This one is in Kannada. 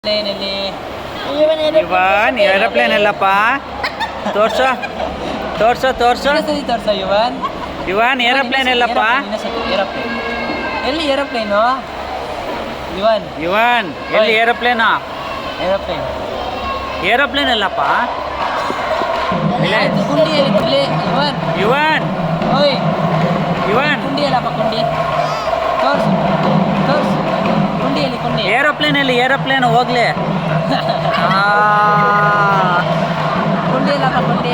ಪ್ಲೇನಲ್ಲಿ ಇವನ್ ಏರೋಪ್ಲೇನ್ ಎಲ್ಲಪ್ಪ ತೋರ್ಸು ತೋರ್ಸು ತೋರ್ಸು ತೋರ್ಸ ಇವನ್ ಇವನ್ ಏರೋಪ್ಲೇನ್ ಎಲ್ಲಪ್ಪ ಏರೋಪ್ಲೇನ್ ಎಲ್ಲಿ ಏರೋಪ್ಲೇನು ಇವನ್ ಇವನ್ ಎಲ್ಲಿ ಏರೋಪ್ಲೇನಾ ಏರೋಪ್ಲೇನ್ ಏರೋಪ್ಲೇನ್ ಎಲ್ಲಪ್ಪ ಕುಂಡಿಯಲ್ಲಿ ಕುಂಡಿ ಇವನ್ ಇವನ್ ಓಯ್ ಇವನ್ ಕುಂಡಿ ಅಲ್ಲಪ್ಪ ಕುಂಡಿ ತೋರ್ಸು ತೋರ್ಸು ಕುಂಡಿಯಲ್ಲಿ ಕುಂಡಿ ಏರೋಪ್ಲೇನ್ ಎಲ್ಲಿ ಏರೋಪ್ಲೇನ್ ಹೋಗ್ಲಿ ಕುಂಡಿ ಅಲ್ಲಪ್ಪ ಕುಂಡಿ